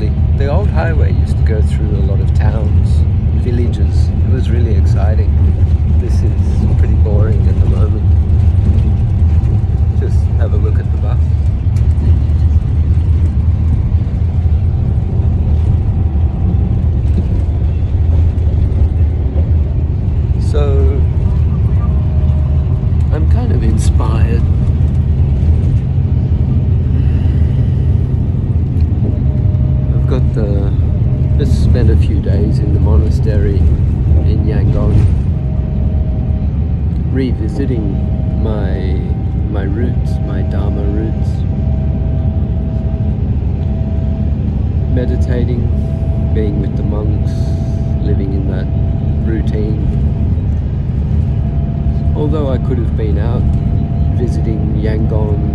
actually. The old highway used to go through a lot of towns, villages. It was really exciting. This is pretty boring at the moment. Just have a look at the bus. So I'm kind of inspired. I've got just spent a few days in the monastery in Yangon, revisiting my roots, my Dhamma roots, meditating, being with the monks, living in that routine. Although I could have been out visiting Yangon,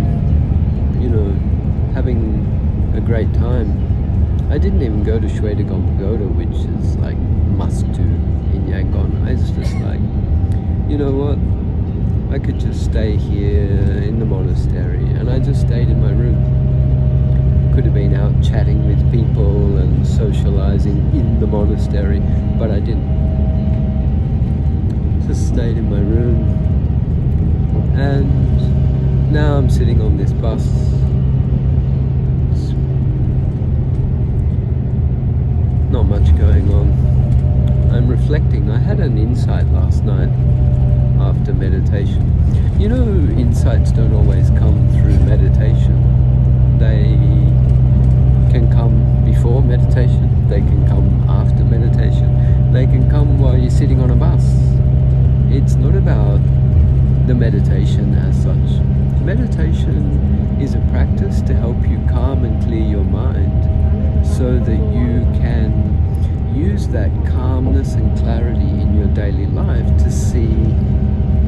having a great time, I didn't even go to Shwedagon Pagoda, which is like must-do in Yangon. I was just like, you know what? I could just stay here in the monastery, and I just stayed in my room. Could have been out chatting with people and socializing in the monastery, but I didn't. Just stayed in my room, and now I'm sitting on this bus. It's not much going on. I'm reflecting. I had an insight last night after meditation. Insights don't always come through meditation. They can come before meditation, they can come after meditation, they can come while you're sitting on a bus. It's not about the meditation as such. Meditation is a practice to help you calm and clear your mind so that you can use that calmness and clarity in your daily life to see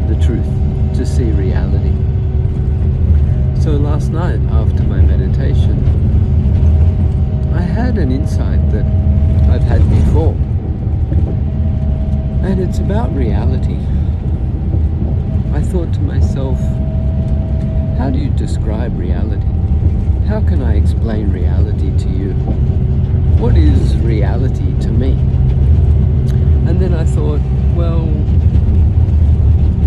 the truth, to see reality. So last night after my meditation, I had an insight that I've had before, and it's about reality. I thought to myself, how do you describe reality? How can I explain reality to you? What is reality to me? And then I thought, well,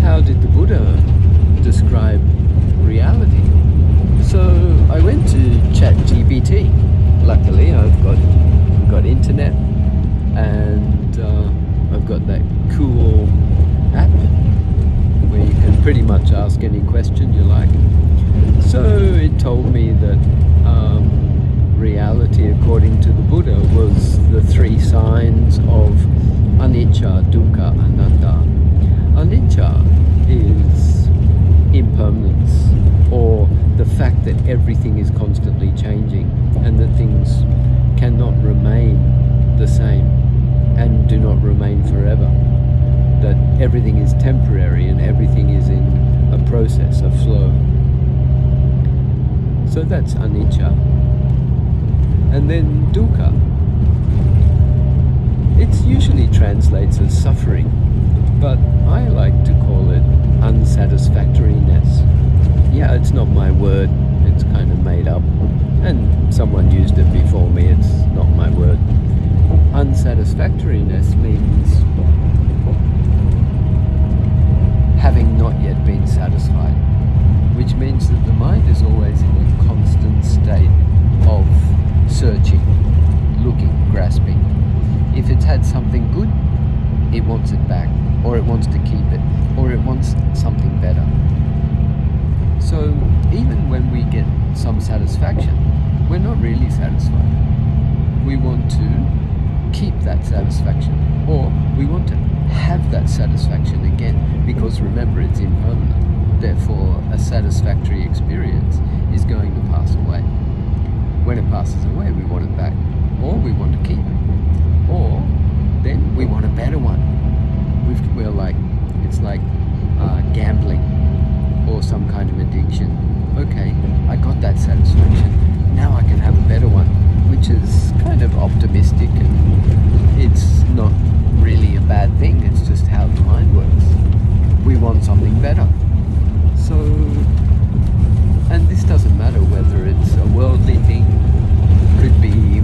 how did the Buddha describe reality? So I went to ChatGPT. Luckily, I've got internet, and I've got that cool app where you can pretty much ask any question you like. So it told me that reality, according to the Buddha, was the three signs of anicca, dukkha, anatta. Anicca is impermanence, or the fact that everything is constantly changing and that things cannot remain the same and do not remain forever. That everything is temporary and everything is in a process, a flow. So that's anicca. And then dukkha. It usually translates as suffering, but I like to call it unsatisfactoriness. Yeah, it's not my word, it's kind of made up, and someone used it before me, it's not my word. Unsatisfactoriness means having not yet been satisfied, which means that the mind is always in a constant state of searching, looking, grasping. If it's had something good, it wants it back, or it wants to keep it, or it wants something better. So even when we get some satisfaction, we're not really satisfied. We want to keep that satisfaction, or we want to have that satisfaction again, because remember, it's impermanent. Therefore, a satisfactory experience is going to pass away. When it passes away, we want it back, or we want to keep it, or then we want a better one. We're like, it's like gambling or some kind of addiction. Okay, I got that satisfaction, now I can have a better one, which is kind of optimistic, and it's not really a bad thing, it's just how the mind works. We want something better. So, and this doesn't matter whether it's a worldly thing, could be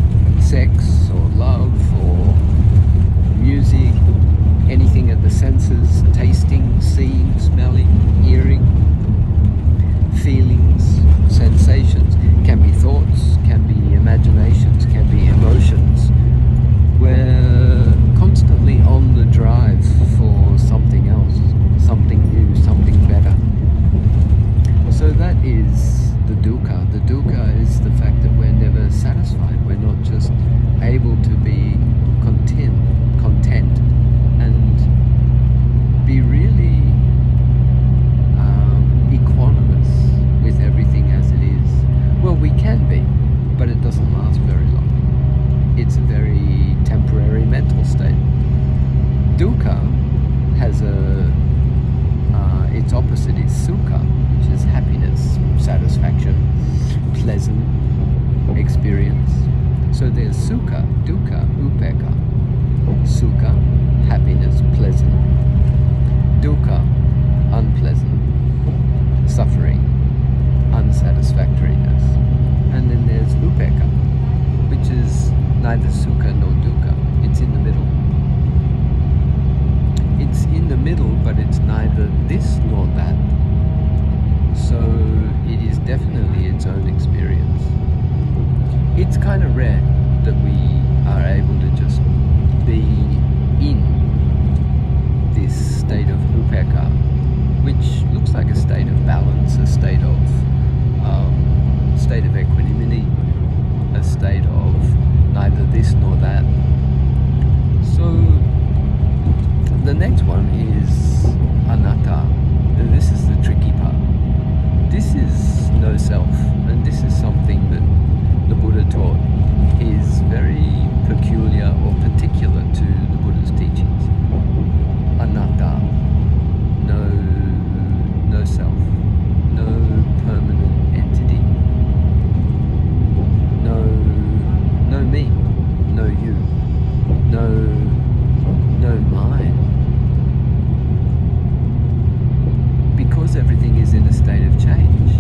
the fact that we're never satisfied. We're not just able to be content and be really equanimous with everything as it is. Well, we can be, but it doesn't last very long. It's a very temporary mental state. Dukkha has its opposite is sukha, which is happiness, satisfaction, pleasant experience. So there's sukha, dukkha, upekkha. Sukha, happiness, pleasant. Dukkha, unpleasant, suffering, unsatisfactoriness. And then there's upekkha, which is neither sukha nor dukkha. It's in the middle. It's in the middle, but it's neither this nor that. So it is definitely its own experience. It's kind of rare that we are able to just be in this state of upekkha, which looks like a state of balance, a state of equanimity, a state of neither this nor that. So the next one is anatta. And this is the tricky part. This is no self, and this is something that the Buddha taught is very peculiar or particular to the Buddha's teachings. Anatta, no self, no permanent entity, no me, no you, no mind. Because everything is in a state of change,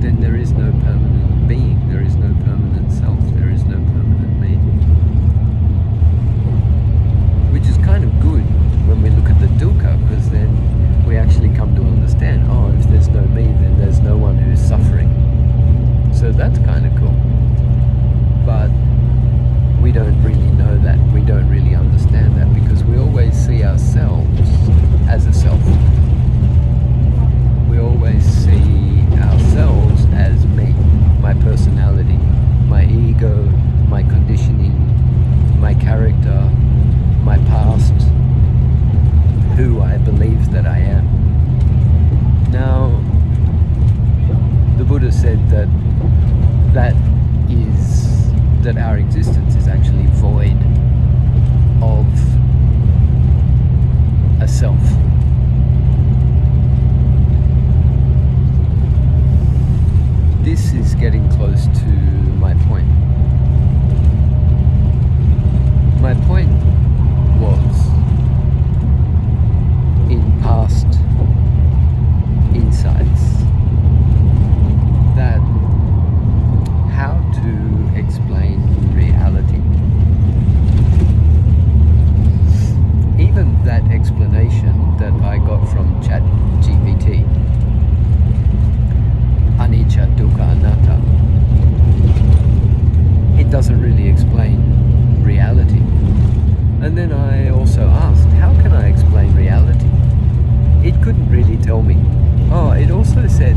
then there is no permanent being, there is no permanent self, there is no permanent me. Which is kind of good when we look at the dukkha, because then we actually come to understand, oh, if there's no me, then there's no one who's suffering. So that's kind of cool. But we don't really know that, we don't really understand that, because we always see ourselves as a self. We always see ourselves as me, my personality, my ego, my conditioning, my character, my past, who I believe that I am. Now, the Buddha said that our existence is actually void of a self. This is getting close to my point. My point was, in past insights, that how to explain reality. Even that explanation that I got from ChatGPT, anicca, dukkha, anatta, it doesn't really explain reality. And then I also asked, how can I explain reality? It couldn't really tell me. Oh, it also said,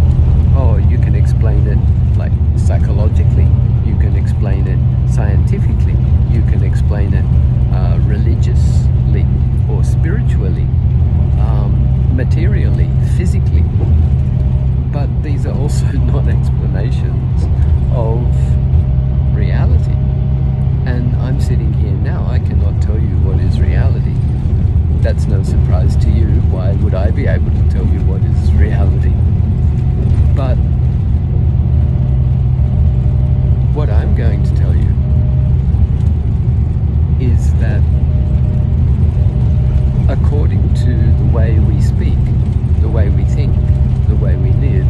oh, you can explain it like psychologically, you can explain it scientifically, you can explain it religiously or spiritually, materially, physically. But these are also not explanations of reality. And I'm sitting here now, I cannot tell you what is reality. That's no surprise to you. Why would I be able to tell you what is reality? But what I'm going to tell you is that according to the way we speak, the way we think, the way we live,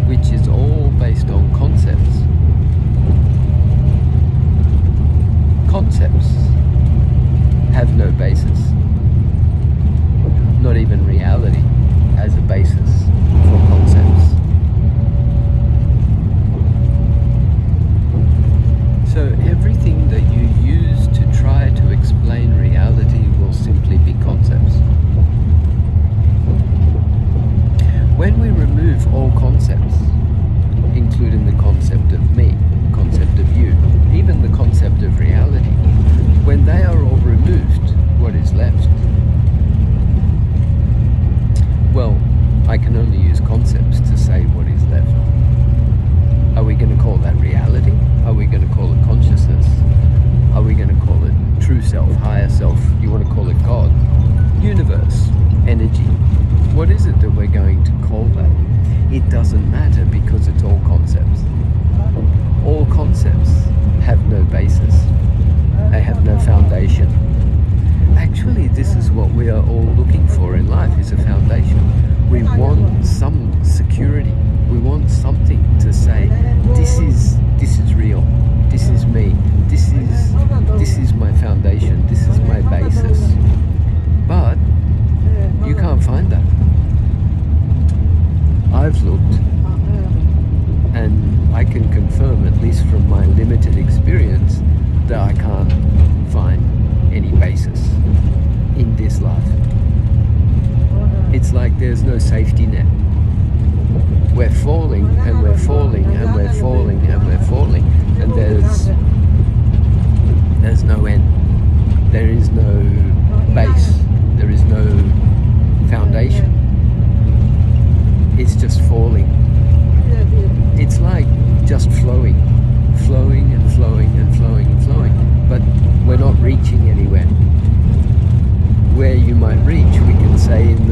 which is all based on concepts. Concepts have no basis, not even reality has a basis for concepts. is it that we're going to call that? It doesn't matter, because it's all concepts. All concepts have no basis. They have no foundation. Actually, this is what we are all looking for in life, is a foundation. We want some security. We want something to say, this is real. This is me. This is my foundation. This is my basis. But you can't find that. I've looked, and I can confirm, at least from my limited experience, that I can't find any basis in this life. It's like there's no safety net. We're falling, and we're falling, and we're falling, and we're falling, and there's no end. There is no base. There is no foundation. It's just falling. It's like just flowing and flowing and flowing and flowing, but we're not reaching anywhere. Where you might reach, we can say in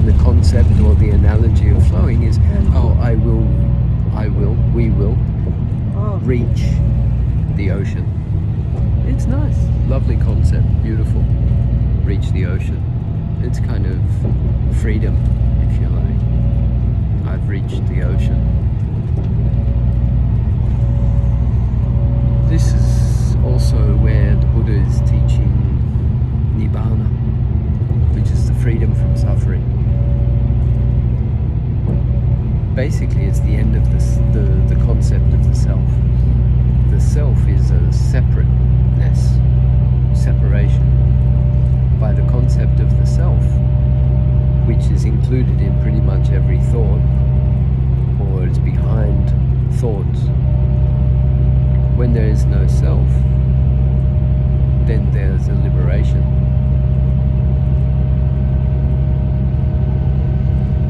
the concept or the analogy of flowing is, we will reach the ocean. It's nice, lovely concept, beautiful. Reach the ocean. It's kind of freedom, if you like. I've reached the ocean. This is also where the Buddha is teaching Nibbana, which is the freedom from suffering. Basically, it's the end of the concept of the self. The self is a separateness, separation. By the concept of the self, which is included in pretty much every thought, or it's behind thoughts. When there is no self, then there's a liberation.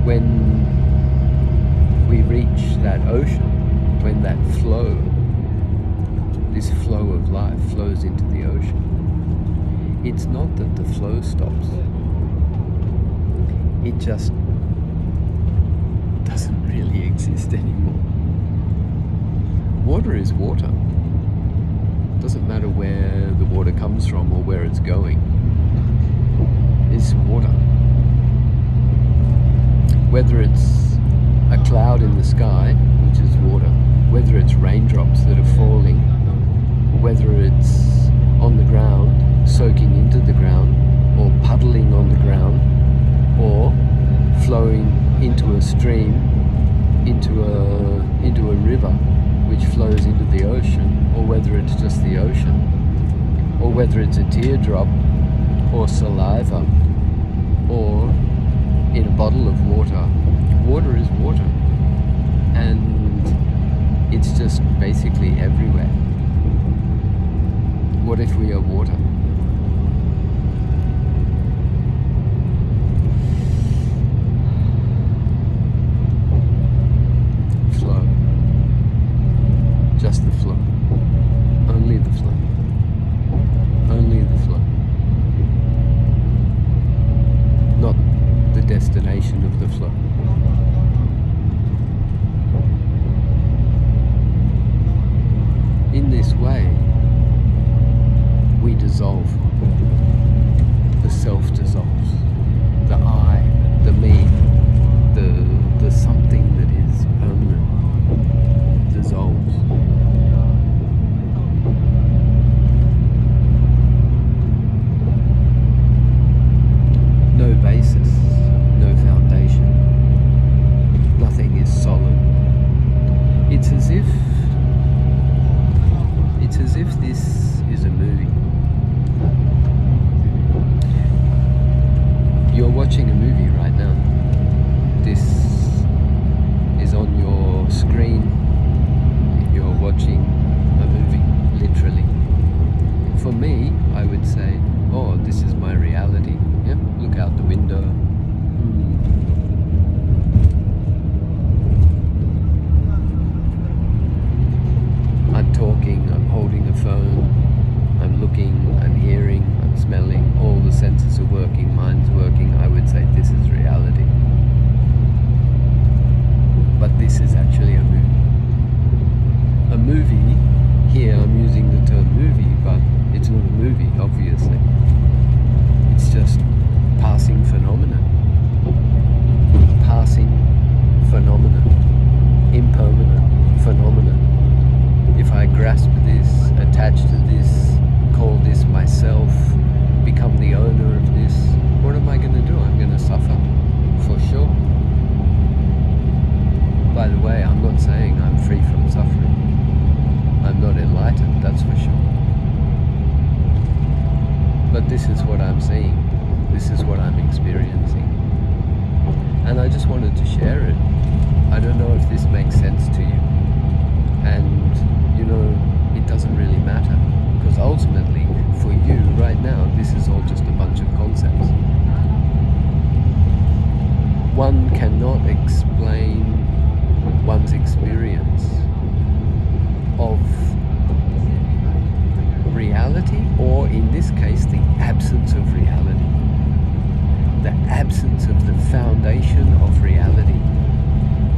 When we reach that ocean, when that flow, this flow of life flows into the ocean, it's not that the flow stops. It just doesn't really exist anymore. Water is water. It doesn't matter where the water comes from or where it's going. It's water. Whether it's a cloud in the sky, which is water, whether it's raindrops that are falling, whether it's on the ground, soaking into the ground, or puddling on the ground, or flowing into a stream, into a river, which flows into the ocean, or whether it's just the ocean, or whether it's a teardrop, or saliva, or in a bottle of water. Water is water, and it's just basically everywhere. What if we are water? Flow. Just the flow. Only the flow. Only the flow. Not the destination of the flow. In this way, we dissolve. The self dissolves. The I, the me, the something that is permanent dissolves. No basis, no foundation. Nothing is solid. It's as if this is a movie. You're watching a movie right now. This is on your screen. You're watching a movie, literally. For me, I would say, oh, this is my reality. Yep, look out the window. I'm talking, I'm holding a phone, I'm looking, I'm hearing, I'm smelling, all the senses are working, mind's working, I would say this is reality. But this is actually a movie. A movie, here I'm using the term movie, but it's not a movie, obviously. It's just passing phenomenon. Passing phenomenon. Impermanent phenomenon. If I grasp this, attach to this, call this myself, become the owner of this, what am I going to do? I'm going to suffer, for sure. By the way, I'm not saying I'm free from suffering. I'm not enlightened, that's for sure. But this is what I'm seeing. This is what I'm experiencing. And I just wanted to share it. I don't know if this makes sense to you. And, it doesn't really matter. Because ultimately, for you, right now, this is all just a bunch of concepts. One cannot explain one's experience of reality, or in this case, the absence of reality. The absence of the foundation of reality.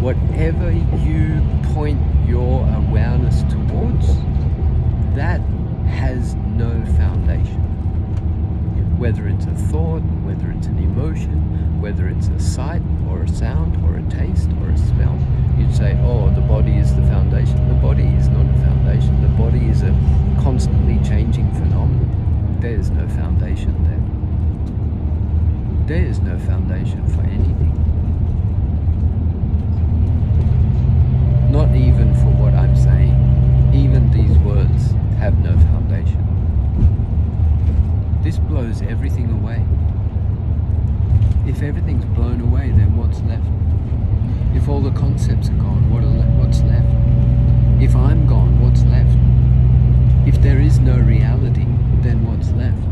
Whatever you point your awareness towards, that has no foundation. Whether it's a thought, whether it's an emotion, whether it's a sight or a sound or a taste or a smell, you'd say, oh, the body is the foundation. The body is not a foundation. The body is a constantly changing phenomenon. There is no foundation there. There is no foundation for anything. Not even for what I'm saying. Even these words have no foundation. This blows everything away. If everything's blown away, then what's left? If all the concepts are gone, what's left? If I'm gone, what's left? If there is no reality, then what's left?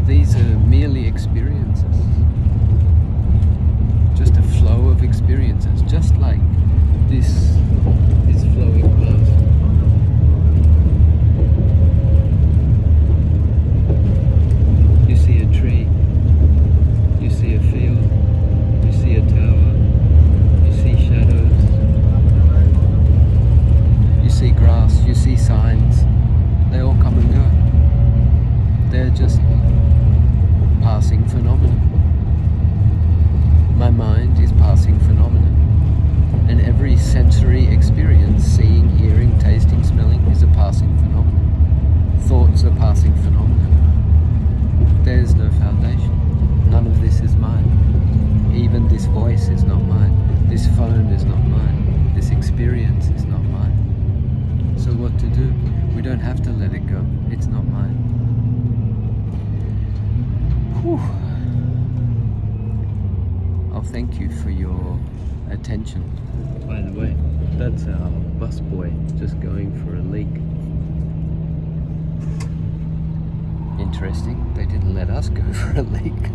These are merely experiences. Just a flow of experiences, just like this flowing glass. You see a tree, you see a field, you see a tower, you see shadows, you see grass, you see signs. They all come and go. They're just passing phenomena. My mind is passing phenomena. And every sensory experience, seeing, hearing, tasting, smelling, is a passing phenomenon. Thoughts are passing phenomena. There's no foundation. None of this is mine. Even this voice is not mine. This phone is not mine. This experience is not mine. So what to do? We don't have to let it go. It's not mine. Whew. I'll thank you for your attention. By the way, that's our busboy just going for a leak. Interesting, they didn't let us go for a leak.